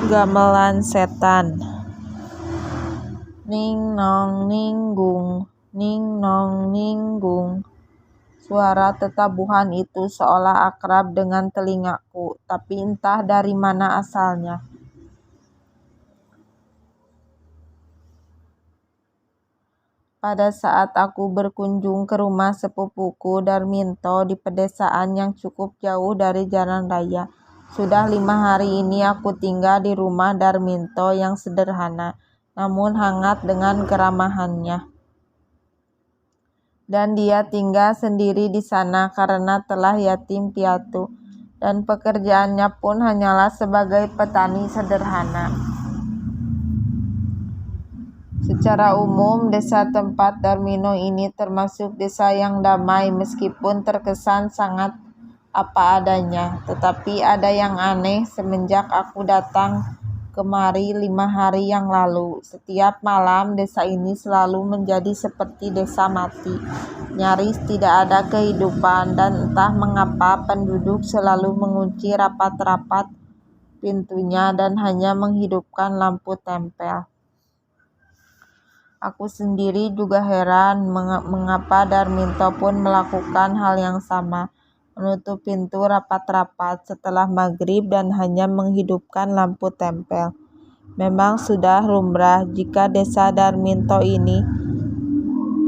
Gamelan setan. Ning nong ninggung, ning nong ninggung. Suara tetabuhan itu seolah akrab dengan telingaku, tapi entah dari mana asalnya. Pada saat aku berkunjung ke rumah sepupuku Darminto di pedesaan yang cukup jauh dari jalan raya. Sudah 5 hari ini aku tinggal di rumah Darminto yang sederhana, namun hangat dengan keramahannya. Dan dia tinggal sendiri di sana karena telah yatim piatu, dan pekerjaannya pun hanyalah sebagai petani sederhana. Secara umum, desa tempat Darmino ini termasuk desa yang damai meskipun terkesan sangat apa adanya. Tetapi ada yang aneh semenjak aku datang kemari 5 hari yang lalu. Setiap malam desa ini selalu menjadi seperti desa mati. Nyaris tidak ada kehidupan dan entah mengapa penduduk selalu mengunci rapat-rapat pintunya dan hanya menghidupkan lampu tempel. Aku sendiri juga heran mengapa Darminto pun melakukan hal yang sama, menutup pintu rapat-rapat setelah maghrib dan hanya menghidupkan lampu tempel. Memang sudah lumrah jika desa Darminto ini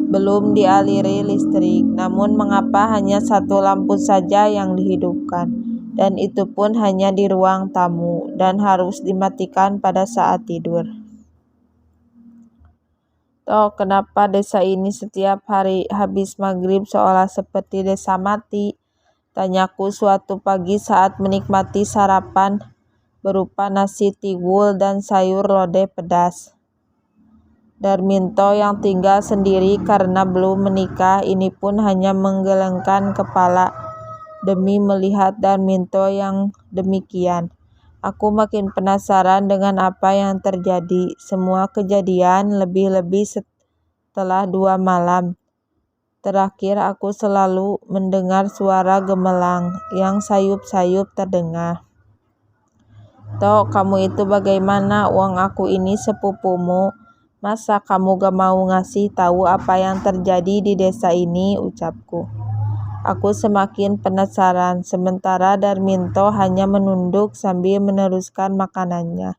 belum dialiri listrik, namun mengapa hanya 1 lampu saja yang dihidupkan, dan itu pun hanya di ruang tamu, dan harus dimatikan pada saat tidur. Toh, kenapa desa ini setiap hari habis maghrib seolah seperti desa mati? Tanyaku suatu pagi saat menikmati sarapan berupa nasi tiwul dan sayur lodeh pedas. Darminto yang tinggal sendiri karena belum menikah ini pun hanya menggelengkan kepala demi melihat Darminto yang demikian. Aku makin penasaran dengan apa yang terjadi. Semua kejadian lebih-lebih setelah 2 malam terakhir aku selalu mendengar suara gemelang yang sayup-sayup terdengar. Toh, kamu itu bagaimana? Uang aku ini sepupumu. Masa kamu gak mau ngasih tahu apa yang terjadi di desa ini, ucapku. Aku semakin penasaran, sementara Darminto hanya menunduk sambil meneruskan makanannya.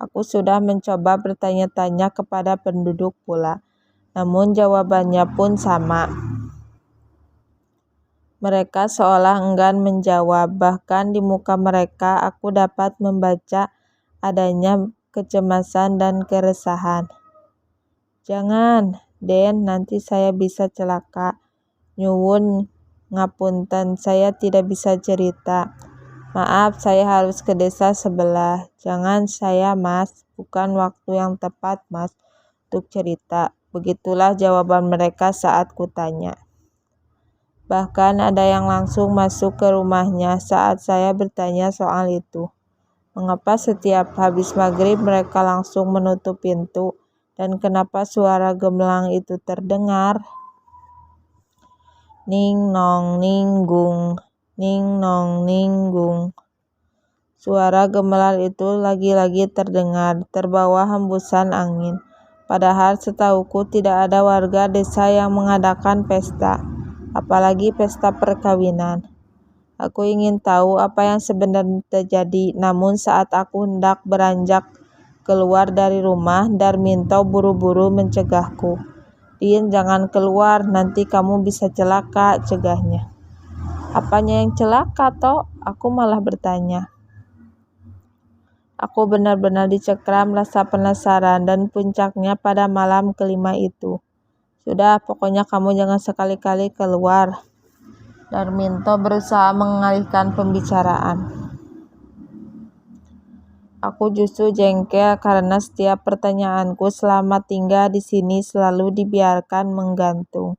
Aku sudah mencoba bertanya-tanya kepada penduduk pula, namun jawabannya pun sama. Mereka seolah enggan menjawab, bahkan di muka mereka aku dapat membaca adanya kecemasan dan keresahan. Jangan, Den, nanti saya bisa celaka. Nyuwun ngapunten, saya tidak bisa cerita. Maaf, saya harus ke desa sebelah. Jangan saya, Mas. Bukan waktu yang tepat, Mas, untuk cerita. Begitulah jawaban mereka saat kutanya. Bahkan ada yang langsung masuk ke rumahnya saat saya bertanya soal itu. Mengapa setiap habis maghrib mereka langsung menutup pintu, dan kenapa suara gemelang itu terdengar? Ning nong ninggung, ning nong ninggung. Suara gemelar itu lagi-lagi terdengar, terbawa hembusan angin. Padahal setauku tidak ada warga desa yang mengadakan pesta, apalagi pesta perkawinan. Aku ingin tahu apa yang sebenarnya terjadi, namun saat aku hendak beranjak keluar dari rumah, Darminto buru-buru mencegahku. Din, jangan keluar, nanti kamu bisa celaka, cegahnya. Apanya yang celaka, toh? Aku malah bertanya. Aku benar-benar dicekram rasa penasaran dan puncaknya pada malam kelima itu. Sudah, pokoknya kamu jangan sekali-kali keluar. Darminto berusaha mengalihkan pembicaraan. Aku justru jengkel karena setiap pertanyaanku selama tinggal di sini selalu dibiarkan menggantung.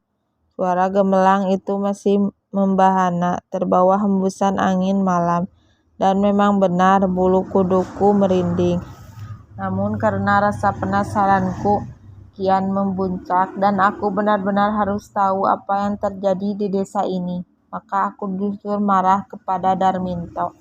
Suara gemelang itu masih membahana, terbawa hembusan angin malam, dan memang benar bulu kuduku merinding. Namun karena rasa penasaranku kian membuncak dan aku benar-benar harus tahu apa yang terjadi di desa ini, maka aku justru marah kepada Darminto.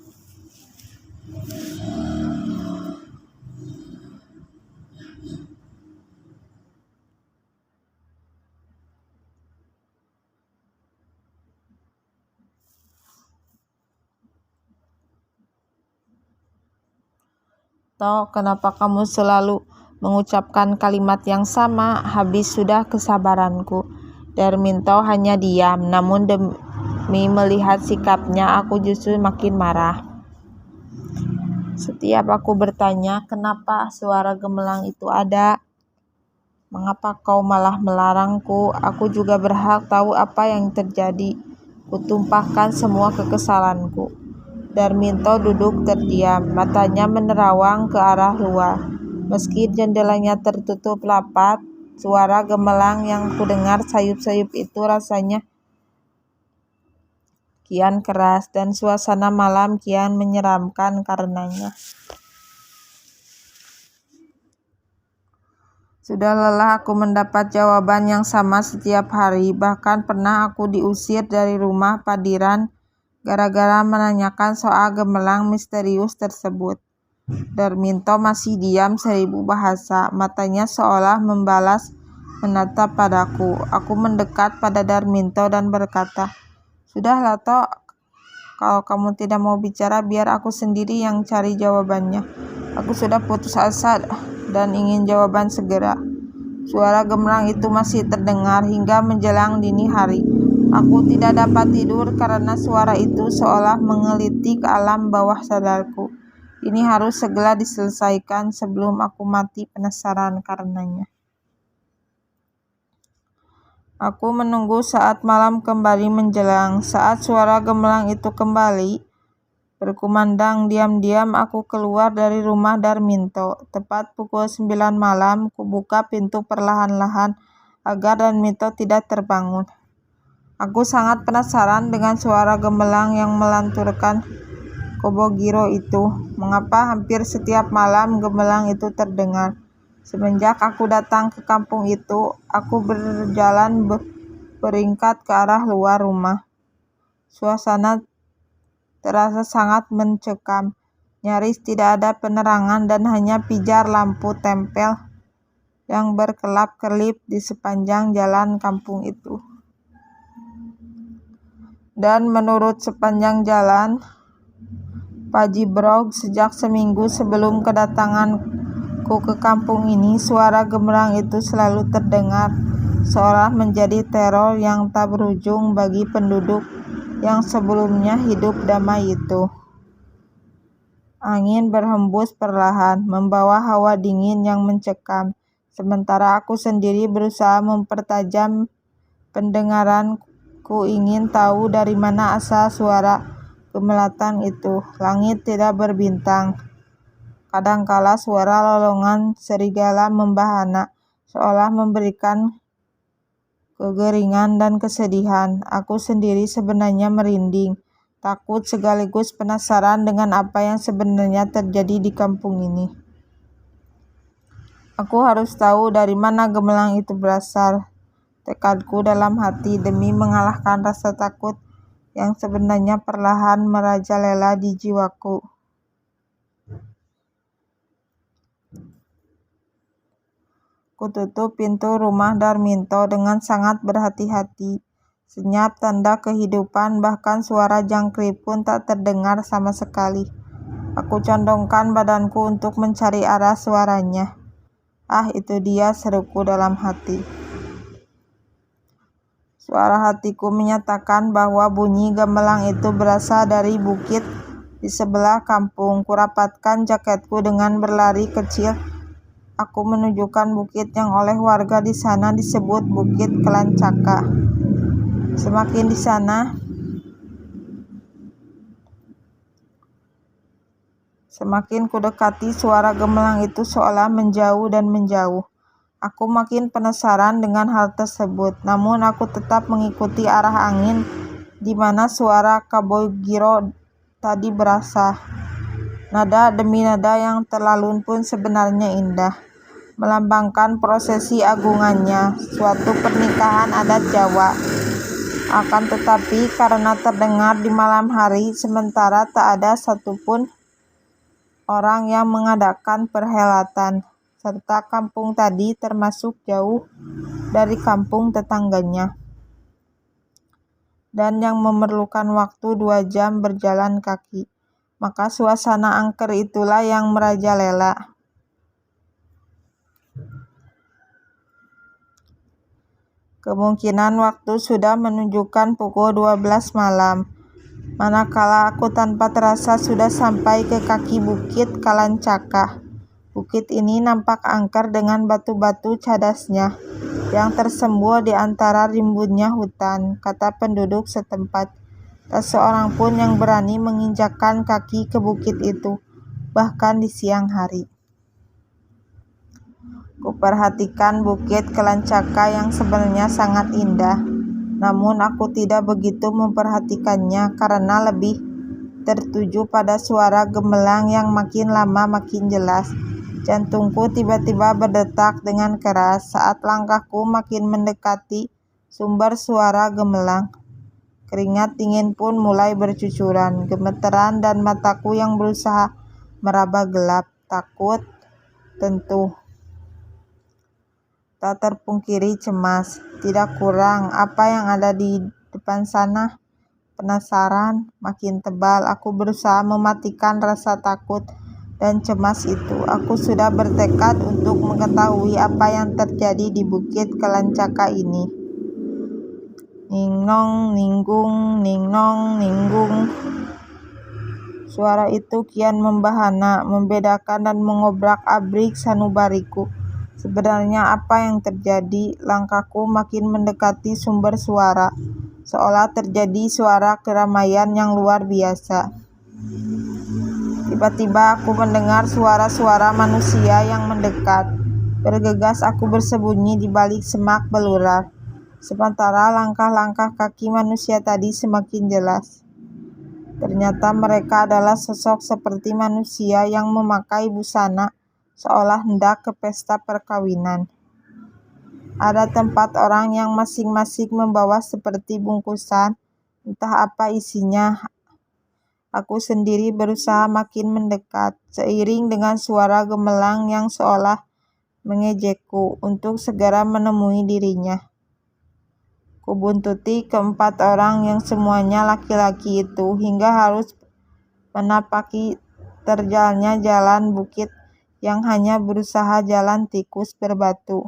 Toh, kenapa kamu selalu mengucapkan kalimat yang sama? Habis sudah kesabaranku. Darminto hanya diam, namun demi melihat sikapnya, aku justru makin marah. Setiap aku bertanya, kenapa suara gemelang itu ada? Mengapa kau malah melarangku? Aku juga berhak tahu apa yang terjadi. Kutumpahkan semua kekesalanku. Darminto duduk terdiam, matanya menerawang ke arah luar. Meski jendelanya tertutup rapat, suara gemelang yang kudengar sayup-sayup itu rasanya kian keras dan suasana malam kian menyeramkan karenanya. Sudah lelah aku mendapat jawaban yang sama setiap hari, bahkan pernah aku diusir dari rumah padiran gara-gara menanyakan soal gemelang misterius tersebut. Darminto masih diam 1000 bahasa, matanya seolah membalas menatap padaku. Aku mendekat pada Darminto dan berkata, "Sudahlah Tok, kalau kamu tidak mau bicara biar aku sendiri yang cari jawabannya. Aku sudah putus asa dan ingin jawaban segera." Suara gemelang itu masih terdengar hingga menjelang dini hari. Aku tidak dapat tidur karena suara itu seolah menggelitik alam bawah sadarku. Ini harus segera diselesaikan sebelum aku mati penasaran karenanya. Aku menunggu saat malam kembali menjelang. Saat suara gemelang itu kembali berkumandang, diam-diam aku keluar dari rumah Darminto. Tepat pukul 9 malam, kubuka pintu perlahan-lahan agar Darminto tidak terbangun. Aku sangat penasaran dengan suara gemelang yang melanturkan Kobogiro itu. Mengapa hampir setiap malam gemelang itu terdengar? Semenjak aku datang ke kampung itu, aku berjalan beringkat ke arah luar rumah. Suasana terasa sangat mencekam. Nyaris tidak ada penerangan dan hanya pijar lampu tempel yang berkelap-kelip di sepanjang jalan kampung itu. Dan menurut sepanjang jalan Pajibrog, sejak seminggu sebelum kedatanganku ke kampung ini, suara gemelang itu selalu terdengar, seolah menjadi teror yang tak berujung bagi penduduk yang sebelumnya hidup damai itu. Angin berhembus perlahan, membawa hawa dingin yang mencekam, sementara aku sendiri berusaha mempertajam pendengaranku ingin tahu dari mana asal suara gemelatan itu. Langit tidak berbintang. Kadangkala suara lolongan serigala membahana, seolah memberikan kegeringan dan kesedihan. Aku sendiri sebenarnya merinding, takut sekaligus penasaran dengan apa yang sebenarnya terjadi di kampung ini. Aku harus tahu dari mana gemelang itu berasal. Tekadku dalam hati demi mengalahkan rasa takut yang sebenarnya perlahan merajalela di jiwaku. Kututup pintu rumah Darminto dengan sangat berhati-hati. Senyap tanda kehidupan, bahkan suara jangkrik pun tak terdengar sama sekali. Aku condongkan badanku untuk mencari arah suaranya. Ah, itu dia, seruku dalam hati. Suara hatiku menyatakan bahwa bunyi gemelang itu berasal dari bukit di sebelah kampung. Kurapatkan jaketku dengan berlari kecil. Aku menunjukkan bukit yang oleh warga di sana disebut Bukit Kelancaka. Semakin di sana, semakin kudekati suara gemelang itu seolah menjauh dan menjauh. Aku makin penasaran dengan hal tersebut, namun aku tetap mengikuti arah angin di mana suara Kobogiro tadi berasal. Nada demi nada yang terlalun pun sebenarnya indah, melambangkan prosesi agungannya, suatu pernikahan adat Jawa. Akan tetapi karena terdengar di malam hari, sementara tak ada satupun orang yang mengadakan perhelatan, serta kampung tadi termasuk jauh dari kampung tetangganya, dan yang memerlukan waktu 2 jam berjalan kaki. maka suasana angker itulah yang merajalela. Kemungkinan waktu sudah menunjukkan pukul 12 malam, manakala aku tanpa terasa sudah sampai ke kaki bukit Kalancaka. Bukit ini nampak angker dengan batu-batu cadasnya yang tersembul di antara rimbunnya hutan, kata penduduk setempat. Tak seorang pun yang berani menginjakkan kaki ke bukit itu, bahkan di siang hari. Kuperhatikan bukit Kalancaka yang sebenarnya sangat indah, namun aku tidak begitu memperhatikannya karena lebih tertuju pada suara gemelang yang makin lama makin jelas. Jantungku tiba-tiba berdetak dengan keras saat langkahku makin mendekati sumber suara gemelang. Keringat dingin pun mulai bercucuran, gemeteran dan mataku yang berusaha meraba gelap. Takut, tentu. Tak terpungkiri cemas, tidak kurang apa yang ada di depan sana. Penasaran makin tebal, aku berusaha mematikan rasa takut dan cemas itu. Aku sudah bertekad untuk mengetahui apa yang terjadi di bukit Kalancaka ini. Ningnong, ninggung, ningnong, ninggung. Suara itu kian membahana, membedakan dan mengobrak-abrik sanubariku. Sebenarnya apa yang terjadi? Langkahku makin mendekati sumber suara, seolah terjadi suara keramaian yang luar biasa. Tiba-tiba aku mendengar suara-suara manusia yang mendekat. Bergegas aku bersembunyi di balik semak belurar, sementara langkah-langkah kaki manusia tadi semakin jelas. Ternyata mereka adalah sosok seperti manusia yang memakai busana, seolah hendak ke pesta perkawinan. Ada tempat orang yang masing-masing membawa seperti bungkusan, entah apa isinya. Aku sendiri berusaha makin mendekat, seiring dengan suara gemelang yang seolah mengejekku untuk segera menemui dirinya. Kubuntuti keempat orang yang semuanya laki-laki itu hingga harus menapaki terjalnya jalan bukit yang hanya berusaha jalan tikus berbatu.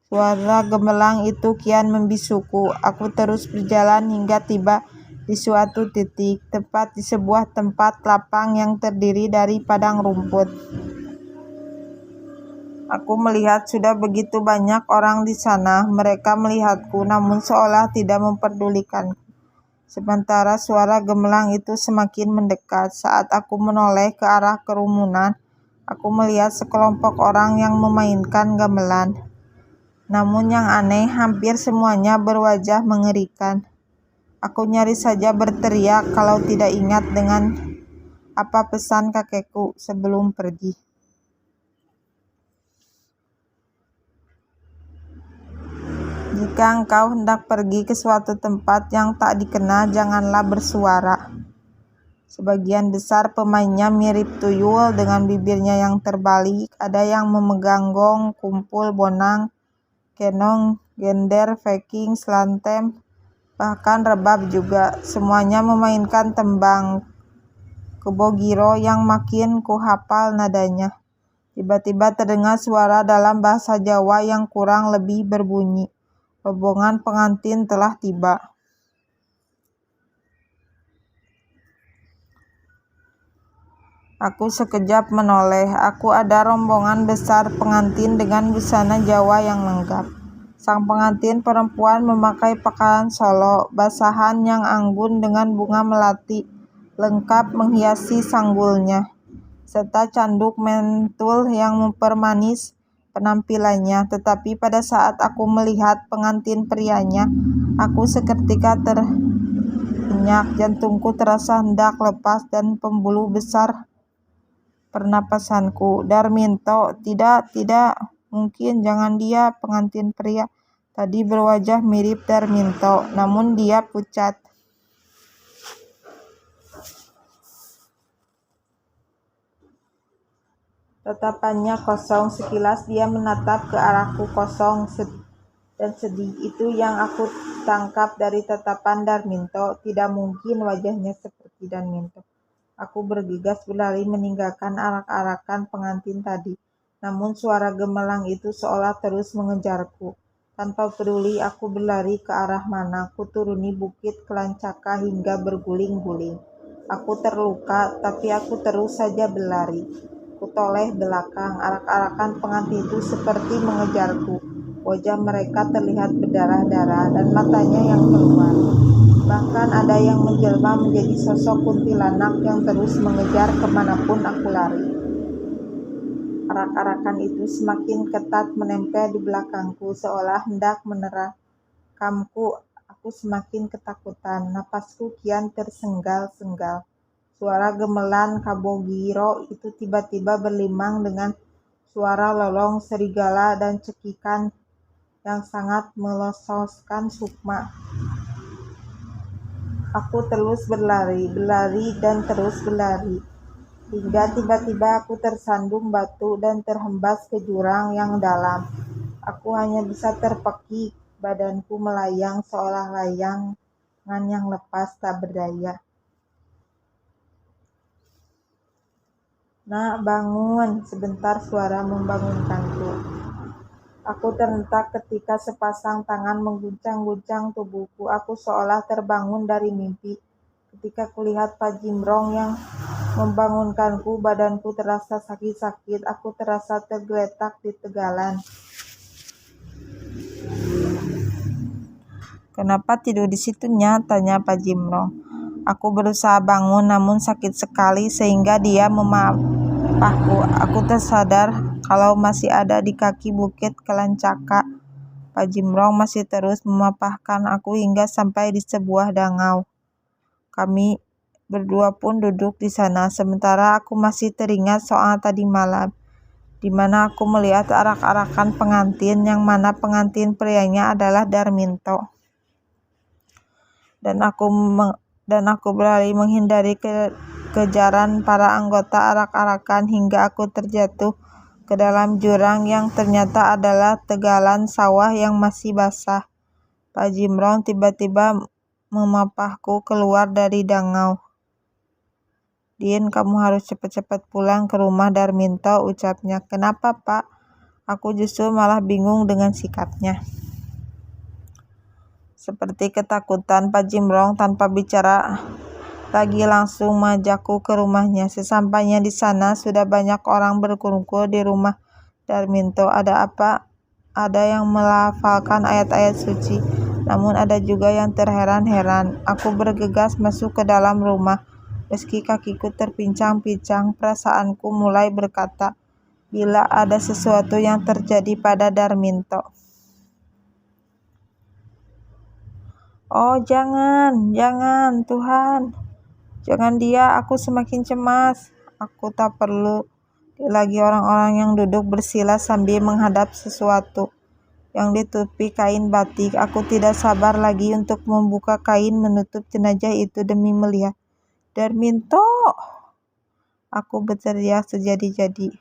Suara gemelang itu kian membisuku. Aku terus berjalan hingga tiba di suatu titik, tepat di sebuah tempat lapang yang terdiri dari padang rumput. Aku melihat sudah begitu banyak orang di sana. Mereka melihatku namun seolah tidak memperdulikanku. Sementara suara gemelang itu semakin mendekat. Saat aku menoleh ke arah kerumunan, aku melihat sekelompok orang yang memainkan gamelan. Namun yang aneh, hampir semuanya berwajah mengerikan. Aku nyaris saja berteriak kalau tidak ingat dengan apa pesan kakekku sebelum pergi. Jika engkau hendak pergi ke suatu tempat yang tak dikenal, janganlah bersuara. Sebagian besar pemainnya mirip tuyul dengan bibirnya yang terbalik. Ada yang memegang gong, kumpul, bonang, kenong, gender, viking, slantem, bahkan rebab juga. Semuanya memainkan tembang kebogiro yang makin kuhafal nadanya. Tiba-tiba terdengar suara dalam bahasa Jawa yang kurang lebih berbunyi, rombongan pengantin telah tiba. Aku sekejap menoleh. Aku ada rombongan besar pengantin dengan busana Jawa yang lenggap. Sang pengantin perempuan memakai pakaian solo, basahan yang anggun dengan bunga melati, lengkap menghiasi sanggulnya, serta canduk mentul yang mempermanis penampilannya. Tetapi pada saat aku melihat pengantin prianya, aku seketika terhenyak. Jantungku terasa hendak lepas dan pembuluh besar pernapasanku. Darminto, tidak, mungkin, jangan dia. Pengantin pria tadi berwajah mirip Darminto, namun dia pucat. Tatapannya kosong. Sekilas dia menatap ke arahku kosong dan sedih. Itu yang aku tangkap dari tatapan Darminto. Tidak mungkin wajahnya seperti Darminto. Aku bergegas berlari meninggalkan arak-arakan pengantin tadi. Namun suara gemelang itu seolah terus mengejarku. Tanpa peduli aku berlari ke arah mana, aku turuni bukit Kelancaka hingga berguling-guling. Aku terluka, tapi aku terus saja berlari. Ku toleh belakang, arak-arakan pengantin itu seperti mengejarku. Wajah mereka terlihat berdarah-darah dan matanya yang keluar. Bahkan ada yang menjelma menjadi sosok kuntilanak yang terus mengejar kemanapun aku lari. Arak-arakan itu semakin ketat menempel di belakangku seolah hendak meneramku. Aku semakin ketakutan, napasku kian tersenggal-senggal. Suara gemelan Kabogiro itu tiba-tiba berlimang dengan suara lolong serigala dan cekikan yang sangat melososkan sukma. Aku terus berlari dan terus berlari, hingga tiba-tiba aku tersandung batu dan terhembas ke jurang yang dalam. Aku hanya bisa terpekik, badanku melayang seolah layangan yang lepas tak berdaya. "Nak, bangun!" Sebentar suara membangunkanku. Aku terhentak ketika sepasang tangan mengguncang-guncang tubuhku. Aku seolah terbangun dari mimpi. Ketika kulihat Pak Jimrong yang membangunkanku, badanku terasa sakit-sakit. Aku terasa tergeletak di tegalan. "Kenapa tidur di situnya?" tanya Pak Jimrong. Aku berusaha bangun, namun sakit sekali sehingga dia memapahku. Aku tersadar kalau masih ada di kaki bukit Kelancaka. Pak Jimrong masih terus memapahkan aku hingga sampai di sebuah dangau. Kami berdua pun duduk di sana, sementara aku masih teringat soal tadi malam, di mana aku melihat arak-arakan pengantin, yang mana pengantin prianya adalah Darminto. Dan aku berlari menghindari kejaran para anggota arak-arakan hingga aku terjatuh ke dalam jurang yang ternyata adalah tegalan sawah yang masih basah. Pak Jimrong tiba-tiba memapahku keluar dari dangau. "Din, kamu harus cepat-cepat pulang ke rumah Darminto," ucapnya. "Kenapa, Pak?" Aku justru malah bingung dengan sikapnya. Seperti ketakutan, Pak Jimrong tanpa bicara lagi langsung mengajakku ke rumahnya. Sesampainya di sana, sudah banyak orang berkumpul di rumah Darminto. Ada yang melafalkan ayat-ayat suci, namun ada juga yang terheran-heran. Aku bergegas masuk ke dalam rumah. Meski kakiku terpincang-pincang, perasaanku mulai berkata, bila ada sesuatu yang terjadi pada Darminto. "Oh, jangan, Tuhan. Jangan dia, aku semakin cemas." Aku tak perlu lagi orang-orang yang duduk bersila sambil menghadap sesuatu yang ditutupi kain batik. Aku tidak sabar lagi untuk membuka kain menutup jenazah itu demi melihat Darminto. Aku berteriak sejadi-jadi.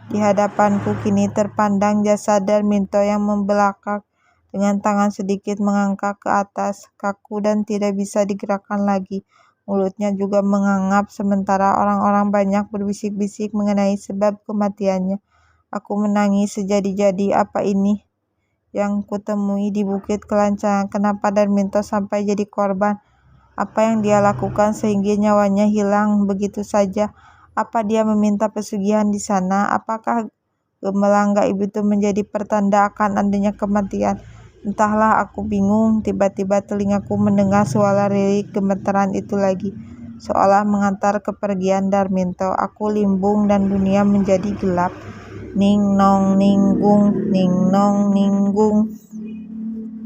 Di hadapanku kini terpandang jasad Darminto yang membelakang dengan tangan sedikit mengangkat ke atas, kaku dan tidak bisa digerakkan lagi. Mulutnya juga mengangap, sementara orang-orang banyak berbisik-bisik mengenai sebab kematiannya. Aku menangis sejadi-jadi. Apa ini yang kutemui di Bukit Kelancaka? Kenapa Darminto sampai jadi korban? Apa yang dia lakukan sehingga nyawanya hilang begitu saja? Apa dia meminta pesugihan di sana? Apakah gemelang gaib itu menjadi pertanda akan adanya kematian? Entahlah, aku bingung. Tiba-tiba telingaku mendengar suara lirik gemeteran itu lagi, seolah mengantar kepergian Darminto. Aku limbung dan dunia menjadi gelap. Ning nong ninggung, ning nong ninggung.